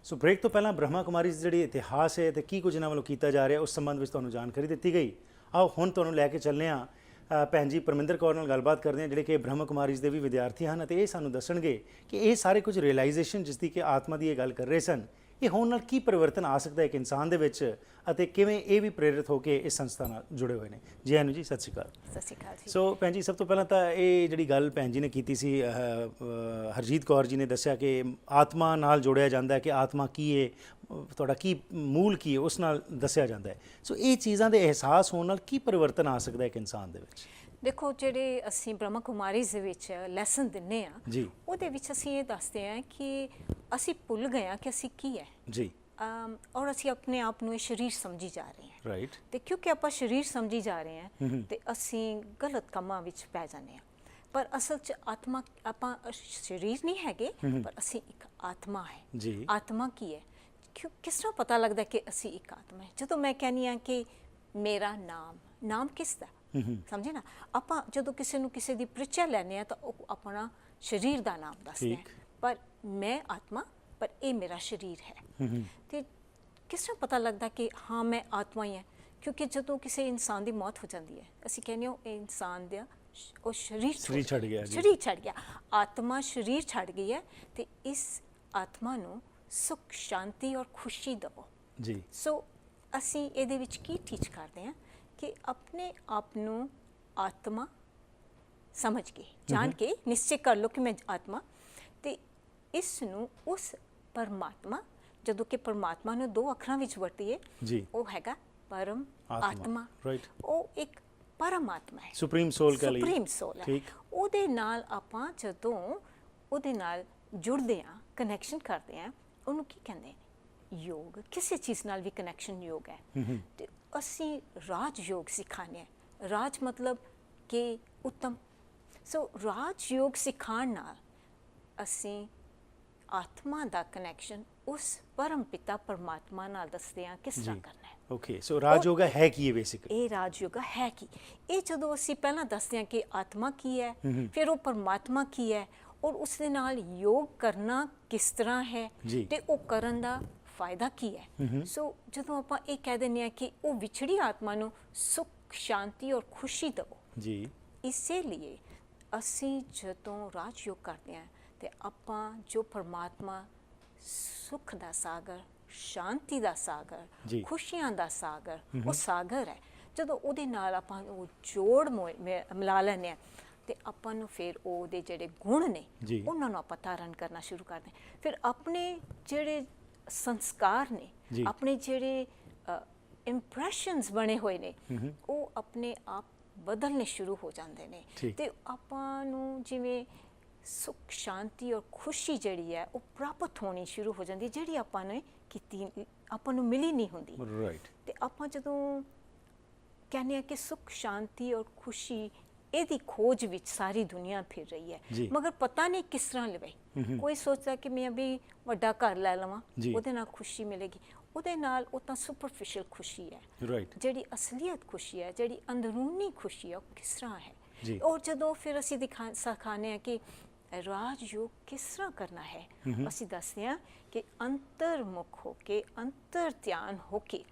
ਸੋ break ਤੋਂ ਪਹਿਲਾਂ ਬ੍ਰਹਮਾ ਕੁਮਾਰੀ ਜਿਹੜੀ ਇਤਿਹਾਸ ਹੈ ਤੇ ਕੀ ਕੁਝ ਇਹਨਾਂ ਵੱਲੋਂ ਕੀਤਾ ਜਾ ਰਿਹਾ ਉਸ ਸੰਬੰਧ ਵਿੱਚ ਤੁਹਾਨੂੰ ਜਾਣਕਾਰੀ ਦਿੱਤੀ ਗਈ। ਆਓ ਹੁਣ ਤੁਹਾਨੂੰ ਲੈ ਕੇ ਚੱਲਦੇ ਹਾਂ ਭੈਣ ਜੀ ਪਰਮਿੰਦਰ ਕੌਰ ਨਾਲ ਗੱਲਬਾਤ ਕਰਦੇ ਹਾਂ, ਜਿਹੜੇ ਕਿ ਬ੍ਰਹਮਾ ਕੁਮਾਰੀ ਦੇ ਵੀ ਵਿਦਿਆਰਥੀ ਹਨ ਅਤੇ ਇਹ ਸਾਨੂੰ ਦੱਸਣਗੇ ਕਿ ਇਹ ਸਾਰੇ ਕੁਝ ਰਿਅਲਾਈਜੇਸ਼ਨ ਜਿਸ ਦੀ ਕਿ ਆਤਮਾ ਦੀ ਇਹ ਗੱਲ ਕਰ ਰਹੇ ਸਨ, ਇਹ ਹੋਣ ਨਾਲ ਕੀ ਪਰਿਵਰਤਨ ਆ ਸਕਦਾ ਹੈ ਇੱਕ ਇਨਸਾਨ ਦੇ ਵਿੱਚ ਅਤੇ ਕਿਵੇਂ ਇਹ ਵੀ ਪ੍ਰੇਰਿਤ ਹੋ ਕੇ ਇਸ ਸੰਸਥਾ ਨਾਲ ਜੁੜੇ ਹੋਏ ਨੇ। ਜੀ ਅਨੂ ਜੀ, ਸਤਿ ਸ਼੍ਰੀ ਅਕਾਲ। ਸਤਿ ਸ਼੍ਰੀ ਅਕਾਲ ਜੀ। ਸੋ ਭੈਣ ਜੀ, ਸਭ ਤੋਂ ਪਹਿਲਾਂ ਤਾਂ ਇਹ ਜਿਹੜੀ ਗੱਲ ਭੈਣ ਜੀ ਨੇ ਕੀਤੀ ਸੀ, ਹਰਜੀਤ ਕੌਰ ਜੀ ਨੇ ਦੱਸਿਆ ਕਿ ਆਤਮਾ ਨਾਲ ਜੋੜਿਆ ਜਾਂਦਾ ਹੈ ਕਿ ਆਤਮਾ ਕੀ ਹੈ, ਤੁਹਾਡਾ ਕੀ ਮੂਲ ਕੀ ਹੈ, ਉਸ ਨਾਲ ਦੱਸਿਆ ਜਾਂਦਾ ਹੈ। ਸੋ ਇਹ ਚੀਜ਼ਾਂ ਦੇ ਅਹਿਸਾਸ ਹੋਣ ਨਾਲ ਕੀ ਪਰਿਵਰਤਨ ਆ ਸਕਦਾ ਹੈ ਇੱਕ ਇਨਸਾਨ ਦੇ ਵਿੱਚ? ਦੇਖੋ, ਜਿਹੜੇ ਅਸੀਂ ਬ੍ਰਹਮਾ ਕੁਮਾਰੀਜ਼ ਦੇ ਵਿੱਚ ਲੈਸਨ ਦਿੰਦੇ ਆ ਜੀ, ਉਹਦੇ ਵਿੱਚ ਅਸੀਂ ਇਹ ਦੱਸਦੇ ਆ ਕਿ ਅਸੀਂ ਭੁੱਲ ਗਏ ਆ ਕਿ ਅਸੀਂ ਕੀ ਹੈ ਜੀ, ਔਰ ਅਸੀਂ ਆਪਣੇ ਆਪ ਨੂੰ ਇਹ ਸਰੀਰ ਸਮਝੀ ਜਾ ਰਹੇ ਹਾਂ। ਰਾਈਟ। ਤੇ ਕਿਉਂਕਿ ਆਪਾਂ ਸਰੀਰ ਸਮਝੀ ਜਾ ਰਹੇ ਹਾਂ ਤੇ ਅਸੀਂ ਗਲਤ ਕੰਮਾਂ ਵਿੱਚ ਪੈ ਜਾਂਦੇ ਆ। ਪਰ ਅਸਲ 'ਚ ਆਤਮਾ, ਆਪਾਂ ਸਰੀਰ ਨਹੀਂ ਹੈਗੇ ਪਰ ਅਸੀਂ ਇੱਕ ਆਤਮਾ ਹੈ। ਜੀ, ਆਤਮਾ ਕੀ ਹੈ? ਕਿਸ ਤਰ੍ਹਾਂ ਪਤਾ ਲੱਗਦਾ ਕਿ ਅਸੀਂ ਇੱਕ ਆਤਮਾ ਹੈ? ਜਦੋਂ ਮੈਂ ਕਹਿੰਦੀ ਹਾਂ ਕਿ ਮੇਰਾ ਨਾਮ ਕਿਸ ਦਾ, ਸਮਝੇ ਨਾ, ਆਪਾਂ ਜਦੋਂ ਕਿਸੇ ਨੂੰ ਕਿਸੇ ਦੀ ਪਰਿਚੈ ਲੈਂਦੇ ਆ ਤਾਂ ਉਹ ਆਪਣਾ ਸਰੀਰ ਦਾ ਨਾਮ ਦੱਸਦੇ ਆ, ਪਰ ਮੈਂ ਆਤਮਾ, ਪਰ ਇਹ ਮੇਰਾ ਸਰੀਰ ਹੈ। ਤੇ ਕਿਸ ਤਰ੍ਹਾਂ ਪਤਾ ਲੱਗਦਾ ਕਿ ਹਾਂ ਮੈਂ ਆਤਮਾ ਹੀ ਹਾਂ? ਕਿਉਂਕਿ ਜਦੋਂ ਕਿਸੇ ਇਨਸਾਨ ਦੀ ਮੌਤ ਹੋ ਜਾਂਦੀ ਹੈ ਅਸੀਂ ਕਹਿੰਦੇ ਹਾਂ ਇਹ ਇਨਸਾਨ ਦਾ ਉਹ ਸਰੀਰ ਛੱਡ ਗਿਆ, ਸਰੀਰ ਛੱਡ ਗਿਆ, ਆਤਮਾ ਸਰੀਰ ਛੱਡ ਗਈ ਹੈ। ਤੇ ਇਸ ਆਤਮਾ ਨੂੰ ਸੁਖ, ਸ਼ਾਂਤੀ ਔਰ ਖੁਸ਼ੀ ਦੇਵੋ। ਜੀ। ਸੋ ਅਸੀਂ ਇਹਦੇ ਵਿੱਚ ਕੀ ਟੀਚ ਕਰਦੇ ਹਾਂ ਕਿ ਆਪਣੇ ਆਪ ਨੂੰ ਆਤਮਾ ਸਮਝ ਕੇ, ਜਾਣ ਕੇ ਨਿਸ਼ਚੈ ਕਰ ਲਓ ਕਿ ਮੈਂ ਆਤਮਾ, ਤੇ ਇਸ ਨੂੰ ਉਸ ਪਰਮਾਤਮਾ, ਜਦੋਂ ਕਿ ਪਰਮਾਤਮਾ ਨੂੰ ਦੋ ਅੱਖਰਾਂ ਵਿੱਚ ਵਰਤੀਏ, ਉਹ ਹੈਗਾ ਪਰਮ ਆਤਮਾ। ਉਹ ਇੱਕ ਪਰਮਾਤਮਾ ਹੈ, ਸੁਪਰੀਮ ਸੋਲ ਕਹ ਲਈਏ, ਸੁਪਰੀਮ ਸੋਲ ਹੈ। ਉਹਦੇ ਨਾਲ ਆਪਾਂ ਜਦੋਂ ਉਹਦੇ ਨਾਲ ਜੁੜਦੇ ਹਾਂ, ਕਨੈਕਸ਼ਨ ਕਰਦੇ ਹਾਂ, ਉਹਨੂੰ ਕੀ ਕਹਿੰਦੇ ਨੇ? ਯੋਗ। ਕਿਸੇ ਚੀਜ਼ ਨਾਲ ਵੀ ਕਨੈਕਸ਼ਨ ਯੋਗ ਹੈ। ਤੇ ਅਸੀਂ ਰਾਜ ਯੋਗ ਸਿਖਾਉਂਦੇ ਹਾਂ। ਰਾਜ ਮਤਲਬ ਕਿ ਉੱਤਮ। ਸੋ ਰਾਜ ਯੋਗ ਸਿਖਾਉਣ ਨਾਲ ਅਸੀਂ ਆਤਮਾ ਦਾ ਕਨੈਕਸ਼ਨ ਉਸ ਪਰਮ ਪਿਤਾ ਪਰਮਾਤਮਾ ਨਾਲ ਦੱਸਦੇ ਹਾਂ ਕਿਸ ਤਰ੍ਹਾਂ ਕਰਨਾ ਹੈ। ਓਕੇ, ਸੋ ਰਾਜ ਯੋਗਾ ਹੈ ਕੀ? ਇਹ ਬੇਸਿਕਲੀ ਇਹ ਰਾਜ ਯੋਗਾ ਹੈ ਕੀ? ਇਹ ਜਦੋਂ ਅਸੀਂ ਪਹਿਲਾਂ ਦੱਸਦੇ ਹਾਂ ਕਿ ਆਤਮਾ ਕੀ ਹੈ, ਫਿਰ ਉਹ ਪਰਮਾਤਮਾ ਕੀ ਹੈ, ਔਰ ਉਸ ਦੇ ਨਾਲ ਯੋਗ ਕਰਨਾ ਕਿਸ ਤਰ੍ਹਾਂ ਹੈ, ਤੇ ਉਹ ਕਰਨ ਦਾ ਫਾਇਦਾ ਕੀ ਹੈ। ਸੋ ਜਦੋਂ ਆਪਾਂ ਇਹ ਕਹਿ ਦਿੰਦੇ ਹਾਂ ਕਿ ਉਹ ਵਿਛੜੀ ਆਤਮਾ ਨੂੰ ਸੁਖ, ਸ਼ਾਂਤੀ ਔਰ ਖੁਸ਼ੀ ਦੇਵੋ, ਜੀ, ਇਸੇ ਲਈ ਅਸੀਂ ਜਦੋਂ ਰਾਜ ਯੋਗ ਕਰਦੇ ਹਾਂ ਤੇ ਆਪਾਂ ਜੋ ਪਰਮਾਤਮਾ ਸੁਖ ਦਾ ਸਾਗਰ, ਸ਼ਾਂਤੀ ਦਾ ਸਾਗਰ, ਖੁਸ਼ੀਆਂ ਦਾ ਸਾਗਰ, ਉਹ ਸਾਗਰ ਹੈ, ਜਦੋਂ ਉਹਦੇ ਨਾਲ ਆਪਾਂ ਉਹ ਜੋੜ ਮਿਲਾ ਲੈਂਦੇ ਹਾਂ ਤੇ ਆਪਾਂ ਨੂੰ ਫਿਰ ਉਹਦੇ ਜਿਹੜੇ ਗੁਣ ਨੇ ਉਹਨਾਂ ਨੂੰ ਆਪਾਂ ਧਾਰਨ ਕਰਨਾ ਸ਼ੁਰੂ ਕਰਦੇ ਹਾਂ। ਫਿਰ ਆਪਣੇ ਜਿਹੜੇ ਸੰਸਕਾਰ ਨੇ, ਆਪਣੇ ਜਿਹੜੇ ਇੰਪ੍ਰੈਸ਼ਨਸ ਬਣੇ ਹੋਏ ਨੇ, ਉਹ ਆਪਣੇ ਆਪ ਬਦਲਨੇ ਸ਼ੁਰੂ ਹੋ ਜਾਂਦੇ ਨੇ। ਤੇ ਆਪਾਂ ਨੂੰ ਜਿਵੇਂ ਸੁਖ, ਸ਼ਾਂਤੀ ਔਰ ਖੁਸ਼ੀ ਜਿਹੜੀ ਹੈ ਉਹ ਪ੍ਰਾਪਤ ਹੋਣੀ ਸ਼ੁਰੂ ਹੋ ਜਾਂਦੀ, ਜਿਹੜੀ ਆਪਾਂ ਨੇ ਕੀਤੀ, ਆਪਾਂ ਨੂੰ ਮਿਲੀ ਨਹੀਂ ਹੁੰਦੀ। ਤੇ ਆਪਾਂ ਜਦੋਂ ਕਹਿੰਦੇ ਹਾਂ ਕਿ ਸੁਖ, ਸ਼ਾਂਤੀ ਔਰ ਖੁਸ਼ੀ, ਇਹਦੀ ਖੋਜ ਵਿੱਚ ਸਾਰੀ ਦੁਨੀਆ ਫਿਰ ਰਹੀ ਹੈ, ਮਗਰ ਪਤਾ ਨਹੀਂ ਕਿਸ ਤਰ੍ਹਾਂ ਲਵੇ। ਕੋਈ ਸੋਚਦਾ ਕਿ ਮੈਂ ਵੀ ਵੱਡਾ ਘਰ ਲੈ ਲਵਾਂ, ਉਹਦੇ ਨਾਲ ਖੁਸ਼ੀ ਮਿਲੇਗੀ। ਉਹਦੇ ਨਾਲ ਉਹ ਤਾਂ ਸੁਪਰਫਿਸ਼ਲ ਖੁਸ਼ੀ ਹੈ। ਜਿਹੜੀ ਅਸਲੀਅਤ ਖੁਸ਼ੀ ਹੈ, ਜਿਹੜੀ ਅੰਦਰੂਨੀ ਖੁਸ਼ੀ ਹੈ, ਉਹ ਕਿਸ ਤਰ੍ਹਾਂ ਹੈ। ਔਰ ਜਦੋਂ ਫਿਰ ਅਸੀਂ ਸਿਖਾਉਂਦੇ ਹਾਂ ਕਿ ਰਾਜ ਯੋਗ ਕਿਸ ਤਰ੍ਹਾਂ ਕਰਨਾ ਹੈ, ਅਸੀਂ ਦੱਸਦੇ ਹਾਂ ਕਿ ਅੰਤਰਮੁਖ ਹੋ ਕੇ, ਅੰਤਰ ਧਿਆਨ ਹੋ ਕੇ,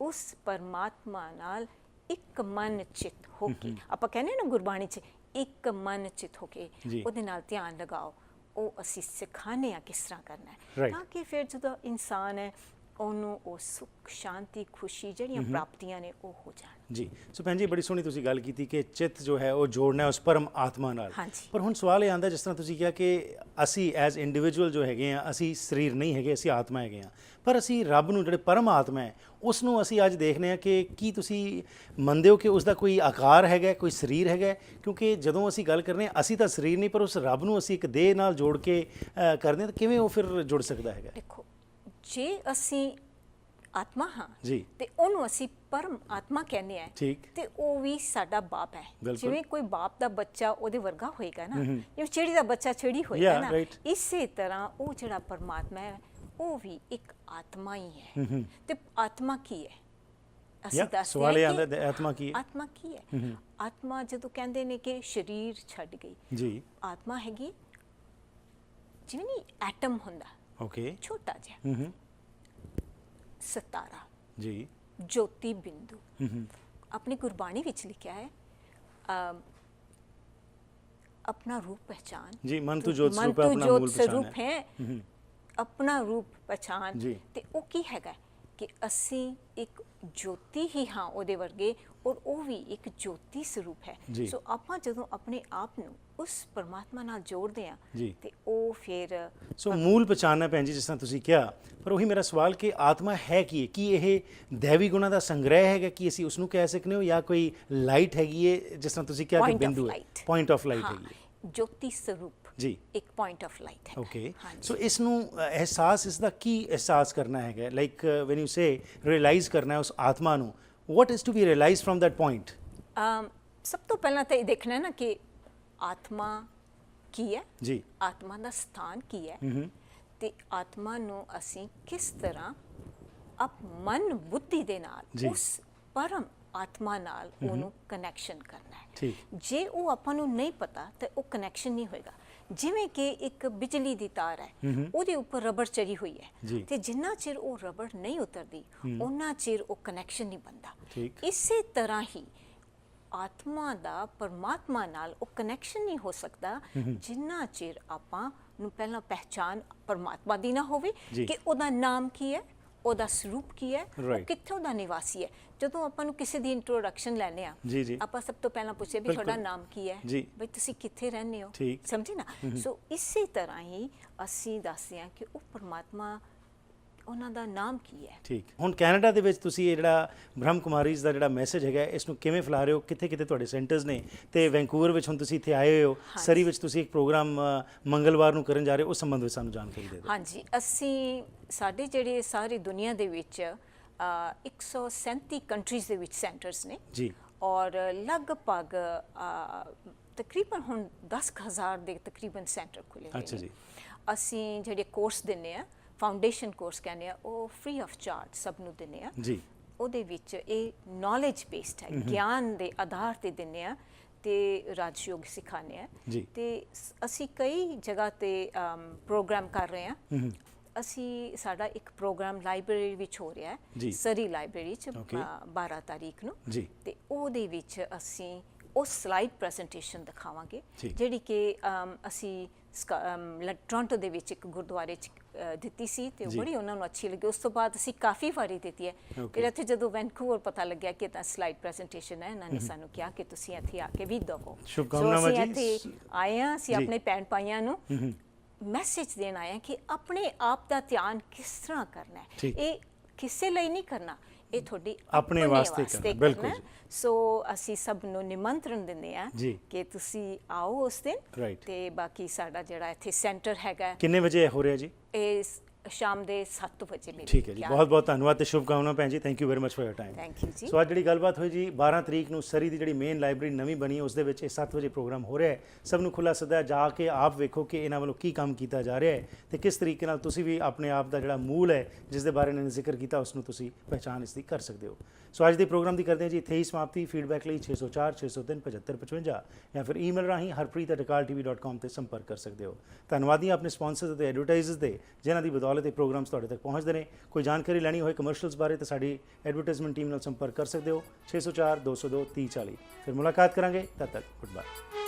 ਉਸ ਪਰਮਾਤਮਾ ਨਾਲ ਇੱਕ ਮਨ ਚਿੱਤ ਹੋ ਕੇ, ਆਪਾਂ ਕਹਿੰਦੇ ਨਾ ਗੁਰਬਾਣੀ 'ਚ ਇੱਕ ਮਨ ਚਿੱਤ ਹੋ ਕੇ ਉਹਦੇ ਨਾਲ ਧਿਆਨ ਲਗਾਓ। ਉਹ ਅਸੀਂ ਸਿਖਾਉਂਦੇ ਹਾਂ ਕਿਸ ਤਰ੍ਹਾਂ ਕਰਨਾ ਹੈ, ਤਾਂ ਕਿ ਫਿਰ ਜਦੋਂ ਇਨਸਾਨ ਹੈ ਉਹਨੂੰ ਉਹ ਸੁਖ, ਸ਼ਾਂਤੀ, ਖੁਸ਼ੀ ਜਿਹੜੀਆਂ ਪ੍ਰਾਪਤੀਆਂ ਨੇ ਉਹ ਹੋ ਜਾਣ। ਜੀ। ਸੋ ਭੈਣ ਜੀ, ਬੜੀ ਸੋਹਣੀ ਤੁਸੀਂ ਗੱਲ ਕੀਤੀ ਕਿ ਚਿੱਤ ਜੋ ਹੈ ਉਹ ਜੋੜਨਾ ਉਸ ਪਰਮ ਆਤਮਾ ਨਾਲ। ਪਰ ਹੁਣ ਸਵਾਲ ਇਹ ਆਉਂਦਾ, ਜਿਸ ਤਰ੍ਹਾਂ ਤੁਸੀਂ ਕਿਹਾ ਕਿ ਅਸੀਂ ਐਜ਼ ਇੰਡੀਵਿਜੂਅਲ ਜੋ ਹੈਗੇ ਆ, ਅਸੀਂ ਸਰੀਰ ਨਹੀਂ ਹੈਗੇ, ਅਸੀਂ ਆਤਮਾ ਹੈਗੇ ਆ, ਪਰ ਅਸੀਂ ਰੱਬ ਨੂੰ, ਜਿਹੜੇ ਪਰਮ ਆਤਮਾ ਹੈ, ਉਸ ਨੂੰ ਅਸੀਂ ਅੱਜ ਦੇਖਦੇ ਹਾਂ ਕਿ ਕੀ ਤੁਸੀਂ ਮੰਨਦੇ ਹੋ ਕਿ ਉਸ ਦਾ ਕੋਈ ਆਕਾਰ ਹੈਗਾ, ਕੋਈ ਸਰੀਰ ਹੈਗਾ? ਕਿਉਂਕਿ ਜਦੋਂ ਅਸੀਂ ਗੱਲ ਕਰਨੇ ਹਾਂ, ਅਸੀਂ ਤਾਂ ਸਰੀਰ ਨਹੀਂ, ਪਰ ਉਸ ਰੱਬ ਨੂੰ ਅਸੀਂ ਇੱਕ ਦੇਹ ਨਾਲ ਜੋੜ ਕੇ ਕਰਦੇ ਹਾਂ, ਤਾਂ ਕਿਵੇਂ ਉਹ ਫਿਰ ਜੁੜ ਸਕਦਾ ਹੈਗਾ? ਦੇਖੋ, ਜੇ ਅਸੀਂ ਆਤਮਾ ਹਾਂ ਤੇ ਉਹਨੂੰ ਅਸੀਂ ਪਰਮ ਆਤਮਾ ਕਹਿੰਦੇ ਆ, ਤੇ ਉਹ ਵੀ ਸਾਡਾ ਬਾਪ ਹੈ। ਜਿਵੇਂ ਕੋਈ ਬਾਪ ਦਾ ਬੱਚਾ ਉਹਦੇ ਵਰਗਾ ਹੋਏਗਾ ਨਾ, ਜਿਵੇਂ ਚਿੜੀ ਦਾ ਬੱਚਾ ਚਿੜੀ ਹੋਏਗਾ ਨਾ, ਇਸੇ ਤਰ੍ਹਾਂ ਉਹ ਜਿਹੜਾ ਪਰਮਾਤਮਾ ਹੈ ਉਹ ਵੀ ਇੱਕ ਆਤਮਾ ਹੀ ਹੈ। ਤੇ ਆਤਮਾ ਕੀ ਹੈ? ਅਸੀਂ ਦੱਸਦੇ ਹਾਂ ਕਿ ਆਤਮਾ ਕੀ ਹੈ। ਆਤਮਾ ਕੀ ਹੈ? ਆਤਮਾ ਜਦੋਂ ਕਹਿੰਦੇ ਨੇ ਕਿ ਸਰੀਰ ਛੱਡ ਗਈ, ਆਤਮਾ ਹੈਗੀ ਜਿਵੇਂ ਨਹੀਂ ਐਟਮ ਹੁੰਦਾ, ਓਕੇ ਛੋਟਾ ਜਿਹਾ ਸਿਤਾਰਾ, ਜੀ ਜੋਤੀ ਬਿੰਦੂ। ਆਪਣੀ ਗੁਰਬਾਣੀ ਵਿੱਚ ਲਿਖਿਆ ਹੈ अपना रूप पहचान। जी, मन तू जोत मन स्वरूप है, तू अपना जोत मूल पहचान स्वरूप है, अपना रूप पहचान। जी। ਤੇ ਉਹ ਕੀ ਹੈਗਾ ਕਿ ਅਸੀਂ ਇੱਕ ਜੋਤੀ ਹੀ ਹਾਂ ਉਹਦੇ ਵਰਗੇ, ਔਰ ਉਹ ਵੀ ਇੱਕ ਜੋਤੀ ਸਰੂਪ ਹੈ। ਜੀ। ਸੋ ਆਪਾਂ ਜਦੋਂ ਆਪਣੇ ਆਪ ਨੂੰ ਉਸ ਪਰਮਾਤਮਾ ਨਾਲ ਜੋੜਦੇ ਹਾਂ ਜੀ। ਤੇ ਉਹ ਫਿਰ ਸੋ ਮੂਲ ਪਛਾਣਨਾ ਭੈਣ ਜੀ, ਜਿਸ ਤਰ੍ਹਾਂ ਤੁਸੀਂ ਕਿਹਾ, ਪਰ ਉਹੀ ਮੇਰਾ ਸਵਾਲ ਕਿ ਆਤਮਾ ਹੈ ਕੀ ਹੈ? ਕੀ ਇਹ ਦੇਵੀ ਗੁਣਾਂ ਦਾ ਸੰਗ੍ਰਹਿ ਹੈਗਾ ਕਿ ਅਸੀਂ ਉਸ ਨੂੰ ਕਹਿ ਸਕਦੇ ਹੋ, ਜਾਂ ਕੋਈ ਲਾਈਟ ਹੈਗੀ ਹੈ, ਜਿਸ ਤਰ੍ਹਾਂ ਤੁਸੀਂ ਕਿਹਾ ਕਿ Point of ਬਿੰਦੂ ਹੈ, light। ਪੁਆਇੰਟ ਆਫ ਲਾਈਟ ਹਾਂ, ਹੈਗੀ ਹੈ? ਜੋਤੀ ਸਰੂਪ ਜੀ। ਇੱਕ ਪੁਆਇੰਟ ਆਫ ਲਾਈਟ ਹੈ। ਓਕੇ, ਹਾਂਜੀ। ਸੋ ਇਸ ਨੂੰ ਅਹਿਸਾਸ, ਇਸ ਦਾ ਕੀ ਅਹਿਸਾਸ ਕਰਨਾ ਹੈਗਾ? Like when you say realize ਕਰਨਾ ਹੈ ਉਸ ਆਤਮਾ ਨੂੰ, what is to be realize from that point? ਸਭ ਤੋਂ ਪਹਿਲਾਂ ਤਾਂ ਇਹ ਦੇਖਣਾ ਹੈ ਨਾ ਕਿ ਆਤਮਾ ਕੀ ਹੈ, ਜੀ। ਆਤਮਾ ਦਾ ਸਥਾਨ ਕੀ ਹੈ, ਤੇ ਆਤਮਾ ਨੂੰ ਅਸੀਂ ਕਿਸ ਤਰ੍ਹਾਂ ਮਨ ਬੁੱਧੀ ਦੇ ਨਾਲ ਜੀ। ਉਸ ਪਰਮ ਆਤਮਾ ਨਾਲ ਉਹਨੂੰ ਕਨੈਕਸ਼ਨ ਕਰਨਾ ਹੈ। ਠੀਕ। ਜੇ ਉਹ ਆਪਾਂ ਨੂੰ ਨਹੀਂ ਪਤਾ ਤਾਂ ਉਹ ਕਨੈਕਸ਼ਨ ਨਹੀਂ ਹੋਏਗਾ। ਜਿਵੇਂ ਕਿ ਇੱਕ ਬਿਜਲੀ ਦੀ ਤਾਰ ਹੈ, ਉਹਦੇ ਉੱਪਰ ਰਬੜ ਚੜੀ ਹੋਈ ਜੀ। ਹੈ, ਤੇ ਜਿੰਨਾ ਚਿਰ ਉਹ ਰਬੜ ਨਹੀਂ ਉਤਰਦੀ ਉਹਨਾਂ ਚਿਰ ਉਹ ਕਨੈਕਸ਼ਨ ਨਹੀਂ ਬਣਦਾ। ਠੀਕ। ਇਸੇ ਤਰ੍ਹਾਂ ਹੀ ਆਤਮਾ ਦਾ ਪਰਮਾਤਮਾ ਨਾਲ ਉਹ ਕਨੈਕਸ਼ਨ ਨਹੀਂ ਹੋ ਸਕਦਾ ਜਿੰਨਾ ਚਿਰ ਆਪਾਂ ਨੂੰ ਪਹਿਲਾਂ ਪਹਿਚਾਨ ਪਰਮਾਤਮਾ ਦੀ ਨਾ ਹੋਵੇ ਜੀ। ਕਿ ਉਹਦਾ ਨਾਮ ਕੀ ਹੈ, ਉਹਦਾ ਸਰੂਪ ਕੀ ਹੈ, ਉਹ Right। ਕਿੱਥੋਂ ਦਾ ਨਿਵਾਸੀ ਹੈ। ਜਦੋਂ ਆਪਾਂ ਨੂੰ ਕਿਸੇ ਦੀ ਇੰਟਰੋਡਕਸ਼ਨ ਲੈਣੇ ਆ, ਜੀ, ਜੀ। ਆਪਾਂ ਸਭ ਤੋਂ ਪਹਿਲਾਂ ਪੁੱਛੇ ਵੀ ਬਿਲਕੁਲ। ਤੁਹਾਡਾ ਨਾਮ ਕੀ ਹੈ, ਜੀ। ਬਈ ਤੁਸੀਂ ਕਿੱਥੇ ਰਹਿੰਦੇ ਹੋ, ਠੀਕ। ਸਮਝੇ ਨਾ। ਸੋ ਇਸੇ ਤਰ੍ਹਾਂ ਹੀ ਅਸੀਂ ਦੱਸਦੇ ਹਾਂ ਕਿ ਉਹ ਪਰਮਾਤਮਾ, ਉਹਨਾਂ ਦਾ ਨਾਮ ਕੀ ਹੈ। ਠੀਕ। ਹੁਣ ਕੈਨੇਡਾ ਦੇ ਵਿੱਚ ਤੁਸੀਂ ਇਹ ਜਿਹੜਾ ਬ੍ਰਹਮ ਕੁਮਾਰੀਜ਼ ਦਾ ਜਿਹੜਾ ਮੈਸੇਜ ਹੈਗਾ, ਇਸ ਨੂੰ ਕਿਵੇਂ ਫੈਲਾ ਰਹੇ ਹੋ? ਕਿੱਥੇ ਕਿੱਥੇ ਤੁਹਾਡੇ ਸੈਂਟਰਸ ਨੇ? ਤੇ ਵੈਂਕੂਵਰ ਵਿੱਚ ਹੁਣ ਤੁਸੀਂ ਇੱਥੇ ਆਏ ਹੋਏ ਹੋ, ਸਰੀ ਵਿੱਚ ਤੁਸੀਂ ਇੱਕ ਪ੍ਰੋਗਰਾਮ ਮੰਗਲਵਾਰ ਨੂੰ ਕਰਨ ਜਾ ਰਹੇ ਹੋ, ਉਸ ਸੰਬੰਧ ਵਿੱਚ ਸਾਨੂੰ ਜਾਣਕਾਰੀ ਦੇ ਦਿਓ। ਹਾਂਜੀ, ਅਸੀਂ ਸਾਡੇ ਜਿਹੜੇ ਸਾਰੀ ਦੁਨੀਆ ਦੇ ਵਿੱਚ 137 ਕੰਟਰੀਜ਼ ਦੇ ਵਿੱਚ ਸੈਂਟਰਸ ਨੇ, ਜੀ। ਔਰ ਲਗਭਗ ਤਕਰੀਬਨ ਹੁਣ 10,000 ਦੇ ਤਕਰੀਬਨ ਸੈਂਟਰ ਖੁੱਲੇ ਹੋਏ ਅੱਛਾ ਨੇ। ਜੀ। ਅਸੀਂ ਜਿਹੜੇ ਕੋਰਸ ਦਿੰਦੇ ਆ, ਫਾਊਂਡੇਸ਼ਨ ਕੋਰਸ ਕਹਿੰਦੇ ਆ, ਉਹ ਫ੍ਰੀ ਆਫ ਚਾਰਜ ਸਭ ਨੂੰ ਦਿੰਦੇ ਆ। ਜੀ। ਉਹਦੇ ਵਿੱਚ ਇਹ ਨੌਲੇਜ ਬੇਸਡ ਹੈ, ਗਿਆਨ ਦੇ ਆਧਾਰ ਤੇ ਦਿੰਦੇ ਆ ਤੇ ਰਾਜਯੋਗ ਸਿਖਾਉਂਦੇ ਆ। ਜੀ। ਤੇ ਅਸੀਂ ਕਈ ਜਗ੍ਹਾ ਤੇ ਪ੍ਰੋਗਰਾਮ ਕਰ ਰਹੇ ਆ। ਅਸੀਂ ਸਾਡਾ ਇੱਕ ਪ੍ਰੋਗਰਾਮ ਲਾਇਬ੍ਰੇਰੀ ਵਿੱਚ ਹੋ ਰਿਹਾ ਜੀ। ਹੈ, ਸਰੀ ਲਾਇਬ੍ਰੇਰੀ ਚ Okay। 12 ਤਾਰੀਖ ਨੂੰ। ਜੀ। ਤੇ ਉਹਦੇ ਵਿੱਚ ਅਸੀਂ ਉਹ ਸਲਾਈਡ ਪ੍ਰੈਜੈਂਟੇਸ਼ਨ ਦਿਖਾਵਾਂਗੇ, ਠੀਕ। ਜਿਹੜੀ ਕਿ ਅਸੀਂ ਟੋਰਾਂਟੋ ਦੇ ਵਿੱਚ ਇੱਕ ਗੁਰਦੁਆਰੇ ਚ ਦਿੱਤੀ ਸੀ, ਤੇ ਉਹ ਜੀ। ਬੜੀ ਉਹਨਾਂ ਨੂੰ ਅੱਛੀ ਲੱਗੀ। ਉਸ ਤੋਂ ਬਾਅਦ ਅਸੀਂ ਕਾਫੀ ਵਾਰੀ ਦਿੱਤੀ ਹੈ। Okay। ਫਿਰ ਇੱਥੇ ਜਦੋਂ ਵੈਨਕੂਵਰ ਪਤਾ ਲੱਗਿਆ ਕਿ ਤਾਂ ਸਲਾਈਡ ਪ੍ਰੈਜੈਂਟੇਸ਼ਨ ਹੈ, ਇਹਨਾਂ ਨੇ ਸਾਨੂੰ ਕਿਹਾ ਕਿ ਤੁਸੀਂ ਇੱਥੇ ਆ ਕੇ ਵੀ ਦਵੋ। ਸ਼ੁਭਕਾਮਨਾਵਾਂ ਅਸੀਂ ਜੀ। ਇੱਥੇ ਆਏ ਹਾਂ, ਅਸੀਂ ਜੀ। ਆਪਣੇ ਭੈਣ ਭਾਈਆਂ ਨੂੰ ਮੈਸੇਜ ਦੇਣ ਆਏ ਹਾਂ ਕਿ ਆਪਣੇ ਆਪ ਦਾ ਧਿਆਨ ਕਿਸ ਤਰ੍ਹਾਂ ਕਰਨਾ ਹੈ। ਠੀਕ। ਇਹ ਕਿਸੇ ਲਈ ਨਹੀਂ ਕਰਨਾ, ਇਹ ਤੁਹਾਡੀ ਆਪਣੇ ਵਾਸਤੇ ਕਰਨਾ, ਬਿਲਕੁਲ ਜੀ। ਸੋ ਅਸੀਂ ਸਭ ਨੂੰ ਨਿਮੰਤਰਣ ਦਿੰਦੇ ਆ ਜੀ। ਕਿ ਤੁਸੀਂ ਆਓ ਉਸ ਦਿਨ। Right। ਤੇ ਬਾਕੀ ਸਾਡਾ ਜਿਹੜਾ ਇੱਥੇ ਸੈਂਟਰ ਹੈਗਾ, ਕਿੰਨੇ ਵਜੇ ਹੋ ਰਿਹਾ ਜੀ? ਇਹ ਸ਼ਾਮ ਦੇ 7 ਵਜੇ ਮੇਰੇ ਠੀਕ ਹੈ ਜੀ, ਬਹੁਤ ਬਹੁਤ ਧੰਨਵਾਦ ਤੇ ਸ਼ੁਭਕਾਮਨਾਵਾਂ ਭੈਣ ਜੀ। Thank you very much for your time. Thank you ਜੀ। ਸੋ ਅੱਜ ਜਿਹੜੀ ਗੱਲਬਾਤ ਹੋਈ ਜੀ, 12 ਤਰੀਕ ਨੂੰ ਸਰੀ ਦੀ ਜਿਹੜੀ ਮੇਨ ਲਾਇਬ੍ਰੇਰੀ ਨਵੀਂ ਬਣੀ, ਉਸ ਦੇ ਵਿੱਚ ਇਹ 7 ਵਜੇ ਪ੍ਰੋਗਰਾਮ ਹੋ ਰਿਹਾ ਹੈ। ਸਭ ਨੂੰ ਖੁੱਲ੍ਹਾ ਸੱਦਾ ਹੈ, ਜਾ ਕੇ ਆਪ ਵੇਖੋ ਕਿ ਇਹਨਾਂ ਵੱਲੋਂ ਕੀ ਕੰਮ ਕੀਤਾ ਜਾ ਰਿਹਾ ਹੈ ਤੇ ਕਿਸ ਤਰੀਕੇ ਨਾਲ ਤੁਸੀਂ ਵੀ ਆਪਣੇ ਆਪ ਦਾ ਜਿਹੜਾ ਮੂਲ ਹੈ, ਜਿਸ ਦੇ ਬਾਰੇ ਇਹਨਾਂ ਨੇ ਜ਼ਿਕਰ ਕੀਤਾ, ਉਸ ਨੂੰ ਤੁਸੀਂ ਪਹਿਚਾਣ ਇਸ ਦੀ ਕਰ ਸਕਦੇ ਹੋ। ਸੋ ਅੱਜ ਦੇ ਪ੍ਰੋਗਰਾਮ ਦੀ ਕਰਦੇ ਹਾਂ ਜੀ ਇੱਥੇ ਹੀ ਸਮਾਪਤੀ। ਫੀਡਬੈਕ ਲਈ 604 603 7555 ਜਾਂ ਫਿਰ ਈਮੇਲ ਰਾਹੀਂ harpreet@akaltv.com ਤੇ ਸੰਪਰਕ ਕਰ ਸਕਦੇ ਹੋ। ਧੰਨਵਾਦੀ ਆਪਣੇ ਸਪਾਂਸਰਸ ਅਤੇ ਐਡਵਰਟਾਈਜ਼ਰਸ ਦੇ, ਜਿਨ੍ਹਾਂ ਦੀ ਬਦੌਲਤ ਇਹ ਪ੍ਰੋਗਰਾਮਸ ਤੁਹਾਡੇ ਤੱਕ ਪਹੁੰਚਦੇ ਨੇ। ਕੋਈ ਜਾਣਕਾਰੀ ਲੈਣੀ ਹੋਏ ਕਮਰਸ਼ੀਅਲਸ ਬਾਰੇ ਤਾਂ ਸਾਡੀ ਐਡਵਰਟਾਈਜ਼ਮੈਂਟ ਟੀਮ ਨਾਲ ਸੰਪਰਕ ਕਰ ਸਕਦੇ ਹੋ। 604 202 3040। ਫਿਰ ਮੁਲਾਕਾਤ ਕਰਾਂਗੇ, ਤਦ ਤੱਕ ਗੁੱਡ ਬਾਏ।